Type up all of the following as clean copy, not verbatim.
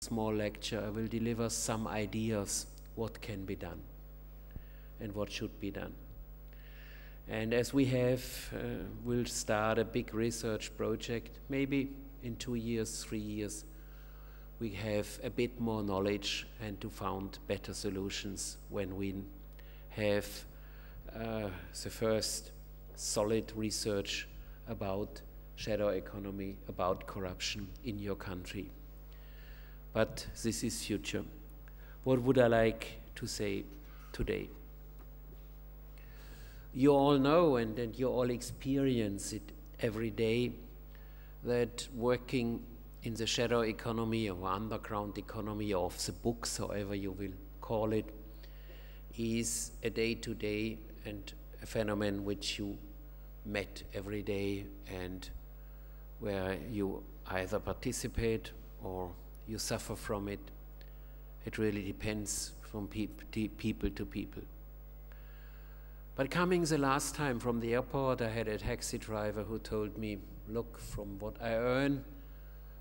small lecture, I will deliver some ideas what can be done and what should be done. And as we have, we'll start a big research project, maybe in 2 years, 3 years, we have a bit more knowledge and to find better solutions when we have the first solid research about shadow economy, about corruption in your country. But this is future. What would I like to say today? You all know and you all experience it every day that working in the shadow economy or underground economy or of the books, however you will call it, is a day-to-day and a phenomenon which you met every day and where you either participate or you suffer from it. It really depends from people to people. But coming the last time from the airport, I had a taxi driver who told me, look, from what I earn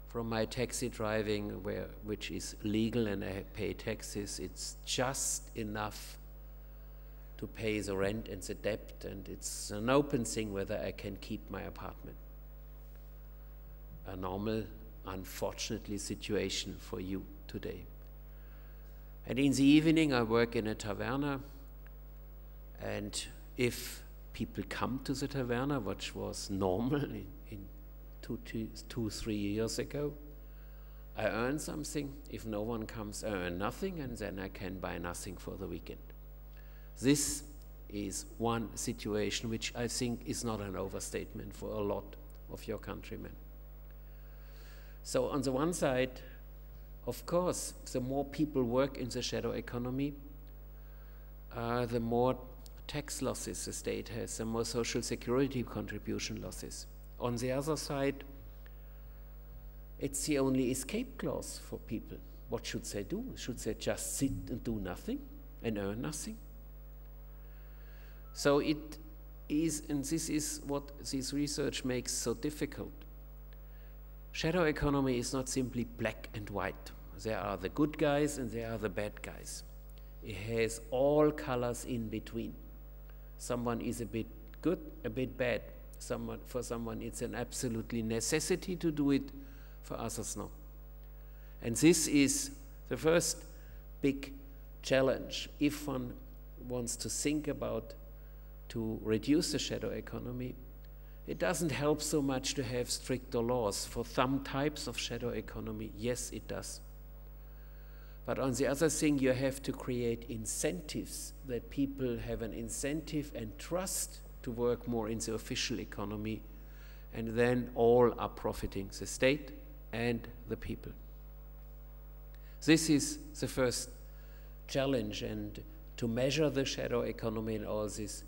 from my taxi driving, which is legal and I pay taxes, it's just enough to pay the rent and the debt, and it's an open thing whether I can keep my apartment. A normal, unfortunately, situation for you today. And in the evening I work in a taverna, and if people come to the taverna, which was normal in 2-3 years ago, I earn something. If no one comes, I earn nothing, and then I can buy nothing for the weekend. This is one situation which I think is not an overstatement for a lot of your countrymen. So on the one side, of course, the more people work in the shadow economy, the more tax losses the state has, the more social security contribution losses. On the other side, it's the only escape clause for people. What should they do? Should they just sit and do nothing and earn nothing? So it is, and this is what this research makes so difficult. Shadow economy is not simply black and white. There are the good guys and there are the bad guys. It has all colors in between. Someone is a bit good, a bit bad. For someone it's an absolutely necessity to do it, for others not. And this is the first big challenge. If one wants to think about to reduce the shadow economy, it doesn't help so much to have stricter laws. For some types of shadow economy, yes, it does. But on the other thing, you have to create incentives, that people have an incentive and trust to work more in the official economy, and then all are profiting, the state and the people. This is the first challenge, and to measure the shadow economy and all this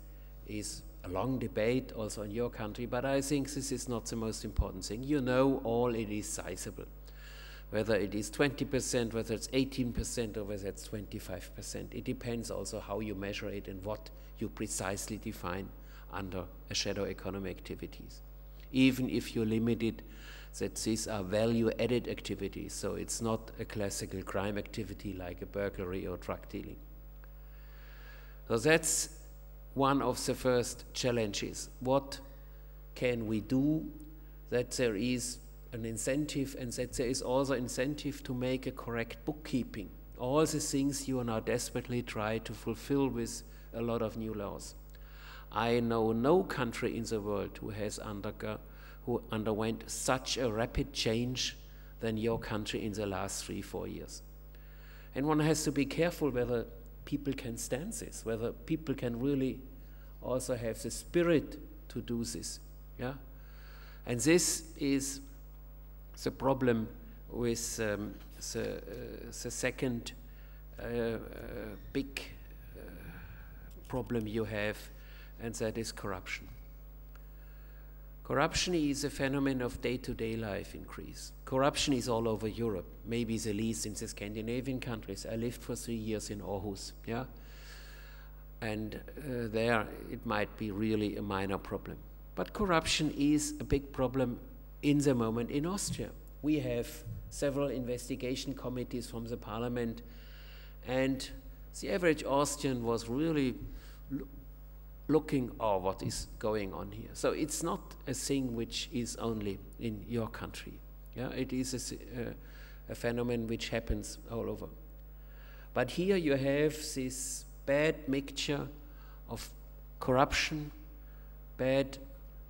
is a long debate also in your country, but I think this is not the most important thing. You know all it is sizable. Whether it is 20%, whether it's 18%, or whether it's 25%. It depends also how you measure it and what you precisely define under a shadow economy activities. Even if you limit it, that these are value-added activities, so it's not a classical crime activity like a burglary or drug dealing. So that's one of the first challenges. What can we do that there is an incentive, and that there is also incentive to make a correct bookkeeping? All the things you now desperately try to fulfill with a lot of new laws. I know no country in the world who underwent such a rapid change than your country in the last 3-4 years. And one has to be careful whether people can stand this, whether people can really also have the spirit to do this. Yeah? And this is the problem with the second big problem you have, and that is corruption. Corruption is a phenomenon of day-to-day life in Greece. Corruption is all over Europe, maybe the least in the Scandinavian countries. I lived for 3 years in Aarhus, yeah? And there it might be really a minor problem. But corruption is a big problem in the moment in Austria. We have several investigation committees from the parliament, and the average Austrian was really looking, oh, what is going on here? So it's not a thing which is only in your country. Yeah, it is a phenomenon which happens all over. But here you have this bad mixture of corruption, bad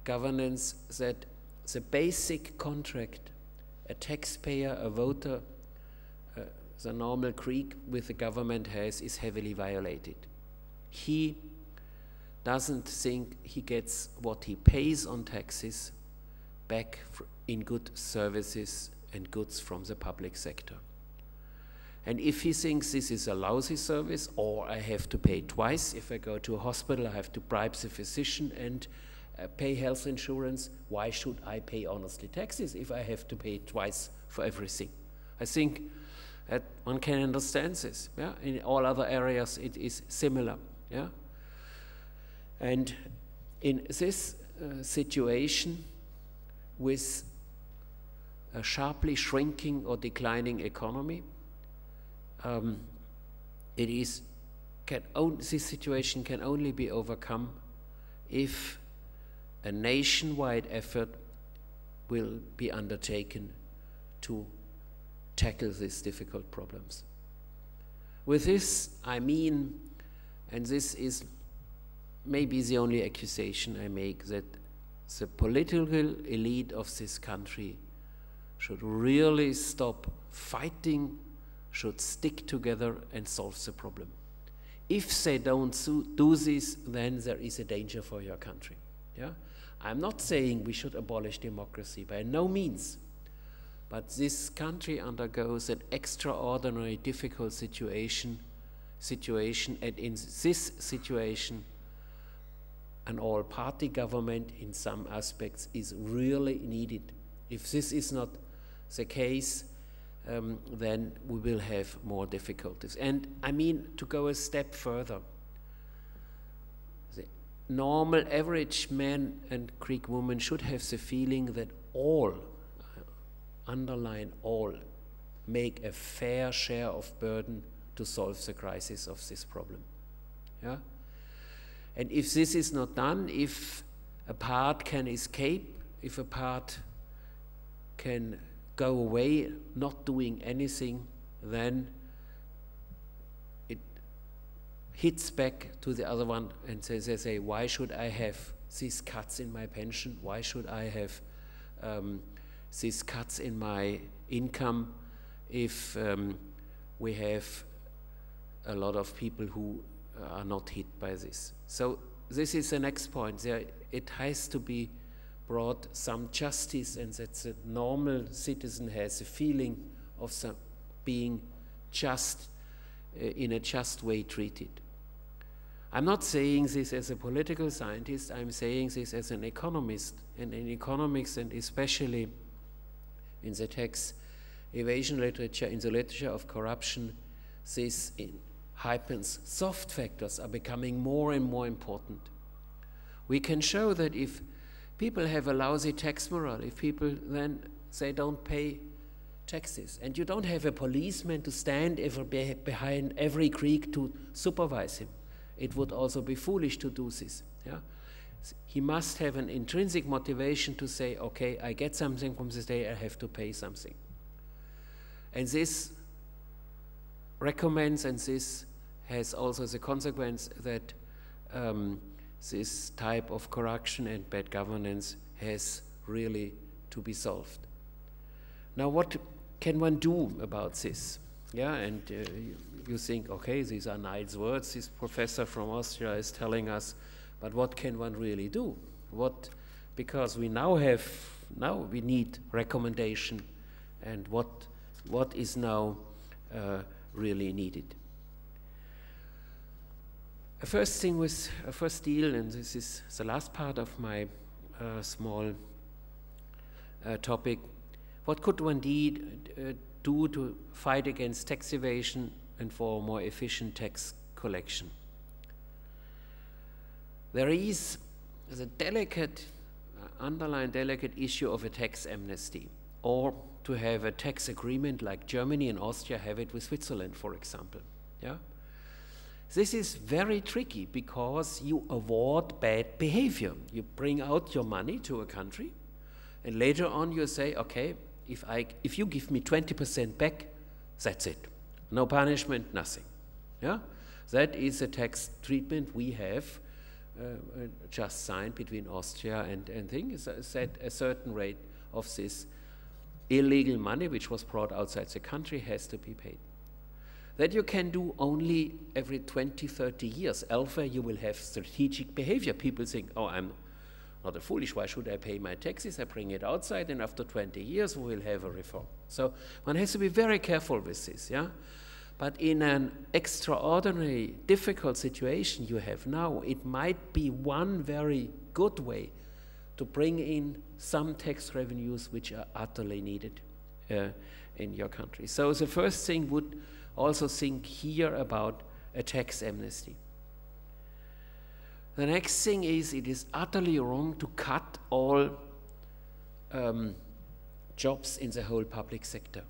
governance, that the basic contract a taxpayer, a voter, the normal Greek with the government has is heavily violated. He doesn't think he gets what he pays on taxes back in good services and goods from the public sector. And if he thinks this is a lousy service, or I have to pay twice, if I go to a hospital, I have to bribe the physician and pay health insurance, why should I pay honestly taxes if I have to pay twice for everything? I think that one can understand this. Yeah? In all other areas it is similar. Yeah? And in this situation, with a sharply shrinking or declining economy, this situation can only be overcome if a nationwide effort will be undertaken to tackle these difficult problems. With this, I mean, and this is maybe the only accusation I make, that the political elite of this country should really stop fighting, should stick together and solve the problem. If they don't do this, then there is a danger for your country. Yeah? I'm not saying we should abolish democracy, by no means. But this country undergoes an extraordinary difficult situation, and in this situation, an all-party government in some aspects is really needed. If this is not the case, then we will have more difficulties. And I mean, to go a step further, the normal average man and Greek woman should have the feeling that all, underline all, make a fair share of burden to solve the crisis of this problem. Yeah? And if this is not done, if a part can escape, if a part can go away not doing anything, then it hits back to the other one, and they say, why should I have these cuts in my pension? Why should I have these cuts in my income if we have a lot of people who are not hit by this? So this is the next point. It has to be brought some justice, and that the normal citizen has a feeling of being just, in a just way treated. I'm not saying this as a political scientist, I'm saying this as an economist, and in economics, and especially in the tax evasion literature, in the literature of corruption, this happens. Soft factors are becoming more and more important. We can show that if people have a lousy tax morale, if people then say don't pay taxes, and you don't have a policeman to stand behind every Greek to supervise him, it would also be foolish to do this. Yeah? He must have an intrinsic motivation to say, okay, I get something from this day, I have to pay something. And this recommends, and this has also the consequence that this type of corruption and bad governance has really to be solved. Now, what can one do about this? Yeah, and you think, okay, these are nice words, this professor from Austria is telling us, but what can one really do? Because we now we need recommendation, and what is now really needed. A first deal, and this is the last part of my small topic, what could one do to fight against tax evasion and for more efficient tax collection? There is the delicate, underlying delicate issue of a tax amnesty, or to have a tax agreement like Germany and Austria have it with Switzerland, for example. Yeah? This is very tricky because you avoid bad behavior. You bring out your money to a country, and later on you say, okay, if you give me 20% back, that's it. No punishment, nothing. Yeah? That is a tax treatment we have just signed between Austria and things. Said a certain rate of this illegal money, which was brought outside the country, has to be paid. That you can do only every 20, 30 years. Elsewhere you will have strategic behavior. People think, oh, I'm not a foolish, why should I pay my taxes? I bring it outside, and after 20 years we will have a reform. So one has to be very careful with this, yeah? But in an extraordinary, difficult situation you have now, it might be one very good way to bring in some tax revenues which are utterly needed in your country. So the first thing would also think here about a tax amnesty. The next thing is, it is utterly wrong to cut all jobs in the whole public sector.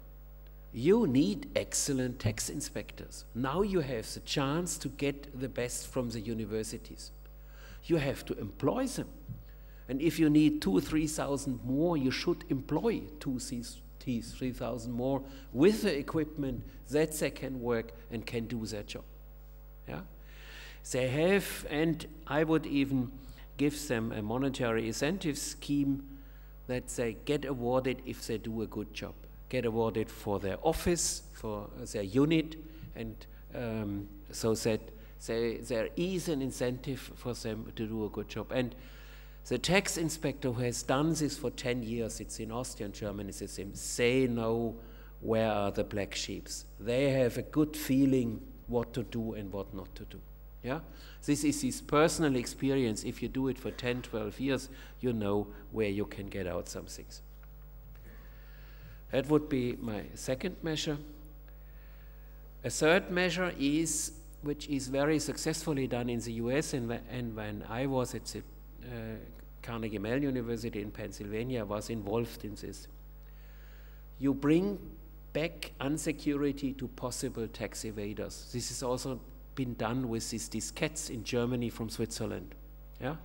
You need excellent tax inspectors. Now you have the chance to get the best from the universities. You have to employ them. And if you need 2,000 or 3,000 more, you should employ 2,000 or 3,000 more with the equipment that they can work and can do their job. Yeah? They have, and I would even give them a monetary incentive scheme that they get awarded if they do a good job. Get awarded for their office, for their unit, and so that there is an incentive for them to do a good job. And the tax inspector who has done this for 10 years, it's in Austria and Germany, it's the same, they know where are the black sheeps. They have a good feeling what to do and what not to do. Yeah? This is his personal experience. If you do it for 10, 12 years, you know where you can get out some things. That would be my second measure. A third measure is, which is very successfully done in the US, and when I was at the Carnegie Mellon University in Pennsylvania, I was involved in this. You bring back unsecurity to possible tax evaders. This has also been done with these diskettes in Germany from Switzerland. Yeah?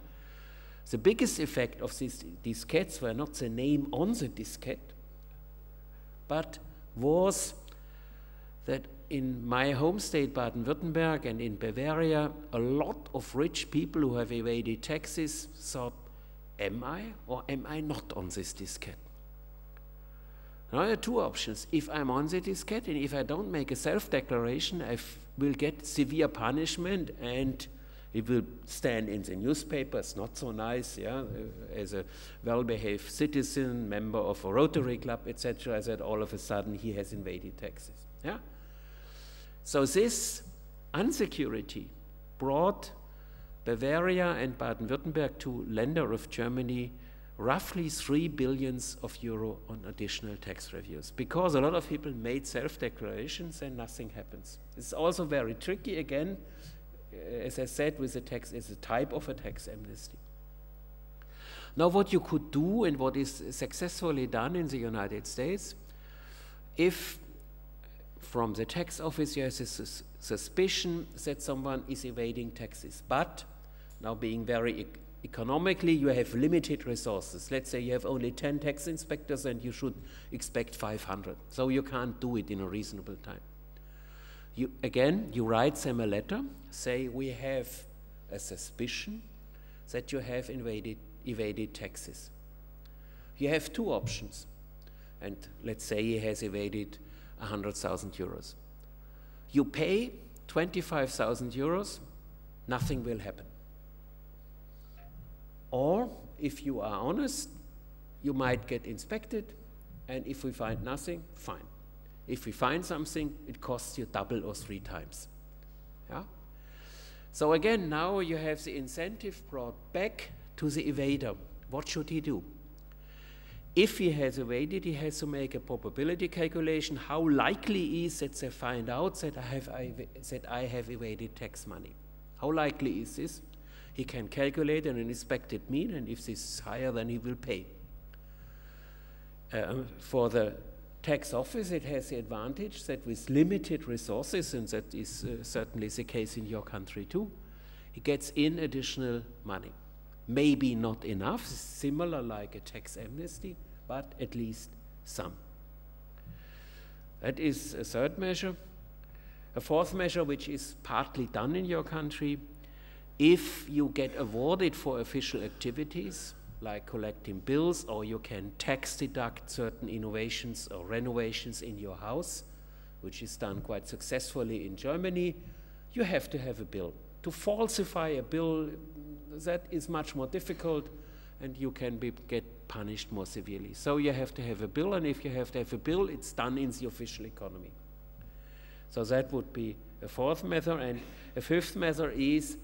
The biggest effect of these diskettes were not the name on the diskette, but was that in my home state, Baden-Württemberg, and in Bavaria, a lot of rich people who have evaded taxes thought, am I or am I not on this diskette? Now there are two options. If I'm on the diskette and if I don't make a self-declaration, I will get severe punishment and it will stand in the newspapers, not so nice, yeah, as a well-behaved citizen, member of a Rotary Club, etc., that all of a sudden he has evaded taxes. Yeah? So this unsecurity brought Bavaria and Baden-Württemberg, two Länder of Germany, roughly 3 billion euro on additional tax revenues, because a lot of people made self-declarations and nothing happens. It's also very tricky, again, as I said, with the tax, is a type of a tax amnesty. Now what you could do, and what is successfully done in the United States, if from the tax office you have a suspicion that someone is evading taxes, but now being very economically, you have limited resources. Let's say you have only 10 tax inspectors and you should expect 500. So you can't do it in a reasonable time. You write them a letter, say we have a suspicion that you have evaded taxes. You have two options. And let's say he has evaded 100,000 euros. You pay 25,000 euros, nothing will happen. Or, if you are honest, you might get inspected, and if we find nothing, fine. If we find something, it costs you double or 3 times. Yeah? So again, now you have the incentive brought back to the evader. What should he do? If he has evaded, he has to make a probability calculation. How likely is that they find out that I have evaded tax money? How likely is this? He can calculate an expected mean, and if this is higher, then he will pay. For the tax office, it has the advantage that with limited resources, and that is certainly the case in your country too, it gets in additional money. Maybe not enough, similar like a tax amnesty, but at least some. That is a third measure. A fourth measure, which is partly done in your country, if you get awarded for official activities, like collecting bills, or you can tax deduct certain innovations or renovations in your house, which is done quite successfully in Germany, you have to have a bill. To falsify a bill, that is much more difficult, and you can get punished more severely. So you have to have a bill, and if you have to have a bill, it's done in the official economy. So that would be a fourth measure, and a fifth measure is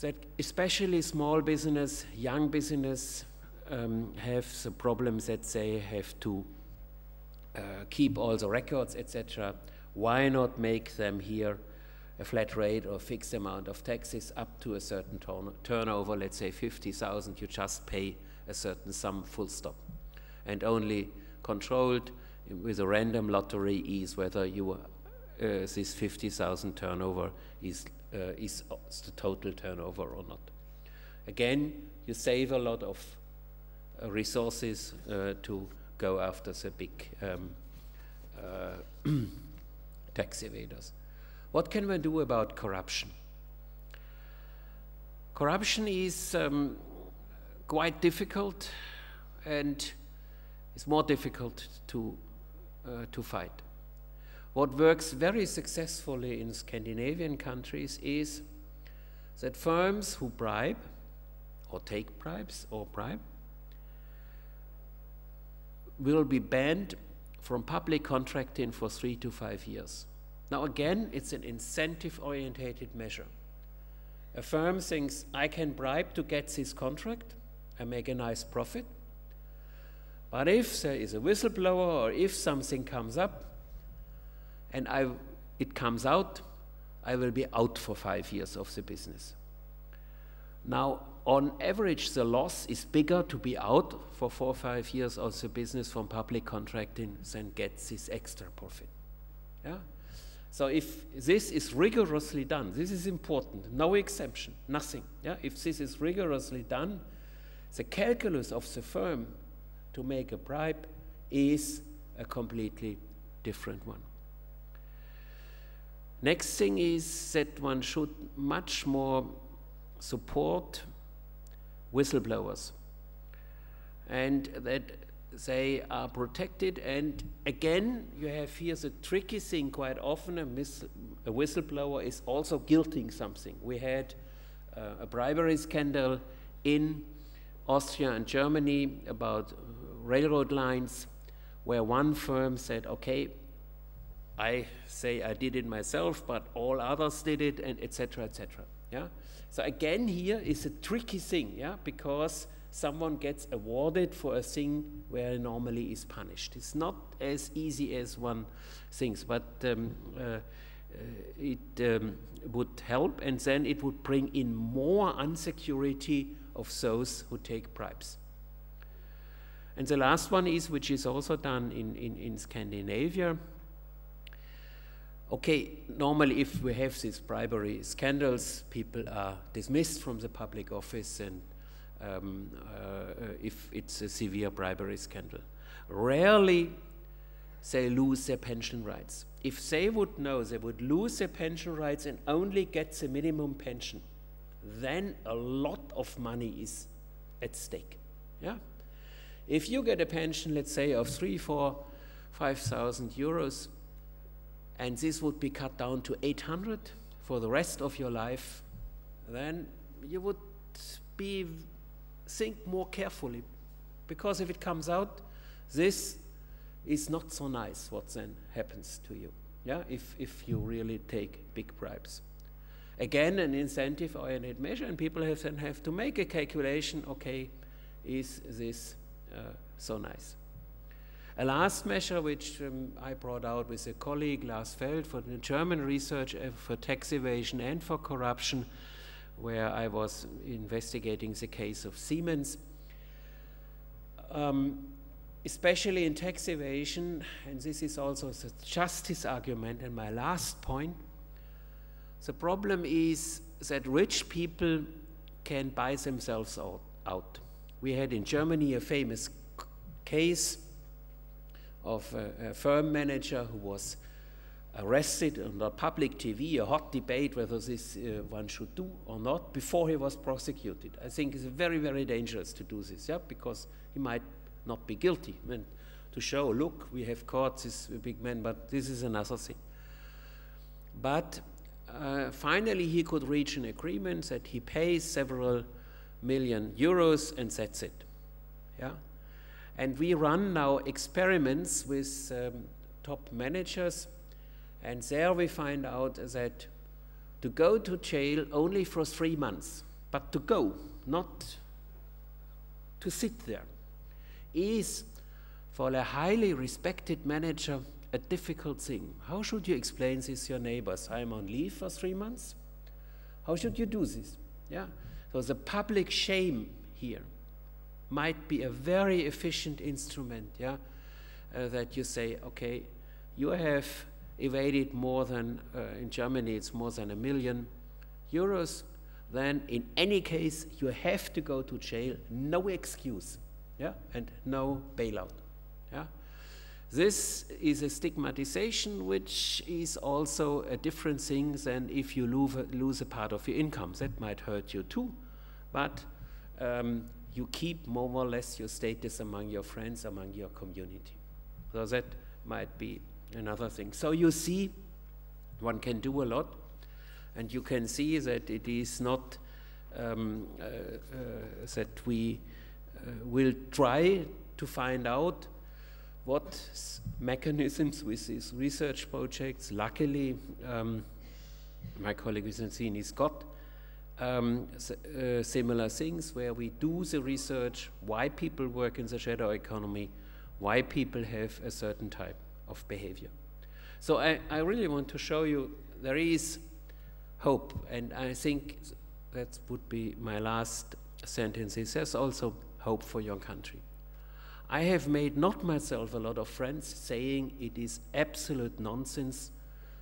that especially small business, young business, have the problems that they have to keep all the records, etc. Why not make them here a flat rate or fixed amount of taxes up to a certain turnover, let's say 50,000, you just pay a certain sum, full stop. And only controlled with a random lottery is whether you this 50,000 turnover is the total turnover or not. Again, you save a lot of resources to go after the big tax evaders. What can we do about corruption? Corruption is quite difficult, and it's more difficult to fight. What works very successfully in Scandinavian countries is that firms who bribe or take bribes or bribe will be banned from public contracting for 3 to 5 years. Now again, it's an incentive-orientated measure. A firm thinks, I can bribe to get this contract, I make a nice profit, but if there is a whistleblower or if something comes up, and it comes out, I will be out for 5 years of the business. Now, on average, the loss is bigger to be out for 4 or 5 years of the business from public contracting than get this extra profit. Yeah? So if this is rigorously done, this is important, no exemption, nothing. Yeah? If this is rigorously done, the calculus of the firm to make a bribe is a completely different one. Next thing is that one should much more support whistleblowers, and that they are protected. And again, you have here the tricky thing. Quite often a whistleblower is also guilting something. We had a bribery scandal in Austria and Germany about railroad lines, where one firm said, okay, I say I did it myself, but all others did it, and etc., etc. Yeah. So again, here is a tricky thing, yeah, because someone gets awarded for a thing where normally is punished. It's not as easy as one thinks, but it would help, and then it would bring in more unsecurity of those who take bribes. And the last one is, which is also done in Scandinavia. Okay, normally if we have these bribery scandals, people are dismissed from the public office, and if it's a severe bribery scandal. Rarely they lose their pension rights. If they would know they would lose their pension rights and only get the minimum pension, then a lot of money is at stake. Yeah? If you get a pension, let's say, of 3,000, 4,000, 5,000 euros, and this would be cut down to 800 for the rest of your life, then you would think more carefully, because if it comes out, this is not so nice what then happens to you, yeah, if you really take big bribes. Again, an incentive-oriented measure, and people then have to make a calculation, okay, is this so nice? A last measure, which I brought out with a colleague, Lars Feld, for the German research for tax evasion and for corruption, where I was investigating the case of Siemens. especially in tax evasion, and this is also the justice argument and my last point, the problem is that rich people can buy themselves out. We had in Germany a famous case of a firm manager who was arrested on the public TV, a hot debate whether this one should do or not, before he was prosecuted. I think it's very, very dangerous to do this, yeah, because he might not be guilty. I mean, to show, look, we have caught this big man, but this is another thing. But finally he could reach an agreement that he pays several million euros and that's it, yeah. And we run now experiments with top managers, and there we find out that to go to jail only for 3 months, but to go, not to sit there, is for a highly respected manager a difficult thing. How should you explain this to your neighbors? I'm on leave for 3 months? How should you do this? Yeah. So the public shame here might be a very efficient instrument, yeah, that you say, okay, you have evaded more than, in Germany it's more than €1 million, then in any case you have to go to jail, no excuse, yeah, and no bailout, yeah. This is a stigmatization which is also a different thing than if you lose a part of your income. That might hurt you too, but you keep more or less your status among your friends, among your community. So that might be another thing. So you see, one can do a lot, and you can see that it is not that we will try to find out what mechanisms with these research projects. Luckily, my colleague Vincenzini has got similar things where we do the research, why people work in the shadow economy, why people have a certain type of behavior. So I really want to show you there is hope, and I think that would be my last sentence. There's also hope for your country. I have made not myself a lot of friends saying it is absolute nonsense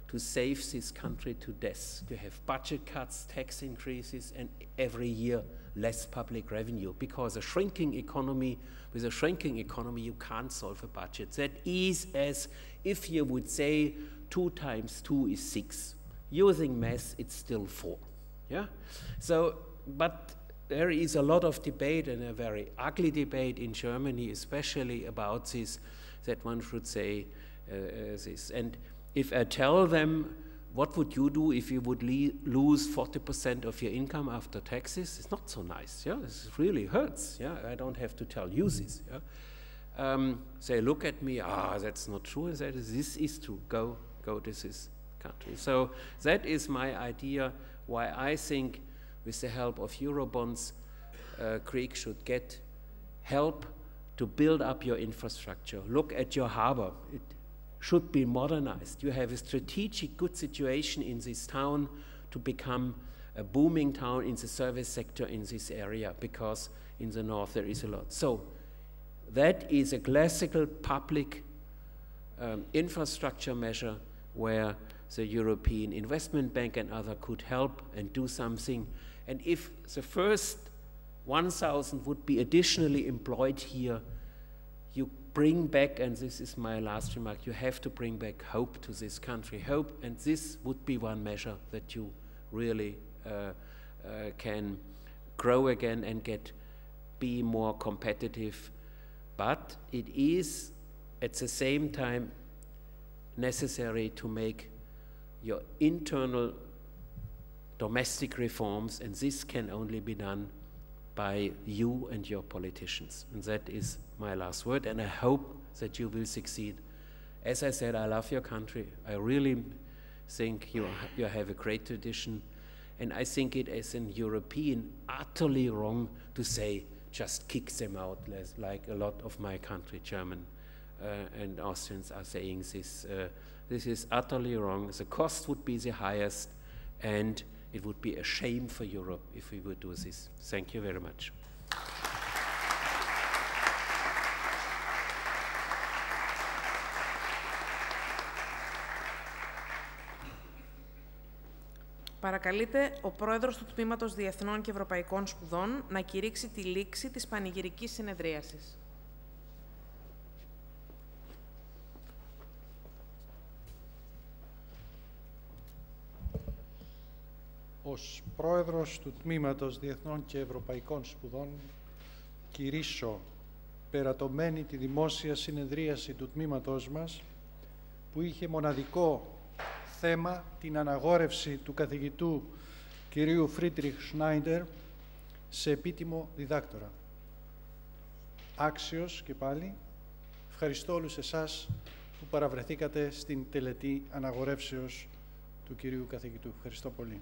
to save this country to death, to have budget cuts, tax increases, and every year less public revenue, because a shrinking economy, with a shrinking economy you can't solve a budget. That is as if you would say 2 times 2 is 6. Using math, it's still 4, yeah? So, but there is a lot of debate, and a very ugly debate in Germany, especially about this, that one should say this. And if I tell them, what would you do if you would lose 40% of your income after taxes? It's not so nice, yeah? This really hurts, yeah? I don't have to tell you this, yeah? They look at me, that's not true, this is true, go to this country. So that is my idea why I think with the help of Eurobonds, Greek should get help to build up your infrastructure. Look at your harbor. It should be modernized. You have a strategic good situation in this town to become a booming town in the service sector in this area, because in the north there is a lot. So that is a classical public infrastructure measure where the European Investment Bank and others could help and do something. And if the first 1,000 would be additionally employed here, you bring back, and this is my last remark, you have to bring back hope to this country, hope, and this would be one measure that you really can grow again and be more competitive. But it is at the same time necessary to make your internal domestic reforms, and this can only be done by you and your politicians. And that is my last word, and I hope that you will succeed. As I said, I love your country. I really think you have a great tradition, and I think it is an European utterly wrong to say just kick them out, like a lot of my country, German and Austrians are saying this. This is utterly wrong. The cost would be the highest, and it would be a shame for Europe if we would do this. Thank you very much. Παρακαλείται ο πρόεδρος του Τμήματος Διεθνών και Ευρωπαϊκών Σπουδών να κηρύξει τη λήξη της πανηγυρικής συνεδρίασης. Ως πρόεδρος του Τμήματος Διεθνών και Ευρωπαϊκών Σπουδών κηρύσω περατωμένη τη δημόσια συνεδρίαση του τμήματός μας, που είχε μοναδικό θέμα την αναγόρευση του καθηγητού κυρίου Friedrich-Schneider σε επίτιμο διδάκτορα. Άξιος και πάλι, ευχαριστώ όλους εσάς που παραβρεθήκατε στην τελετή αναγορεύσεως του κυρίου καθηγητού. Ευχαριστώ πολύ.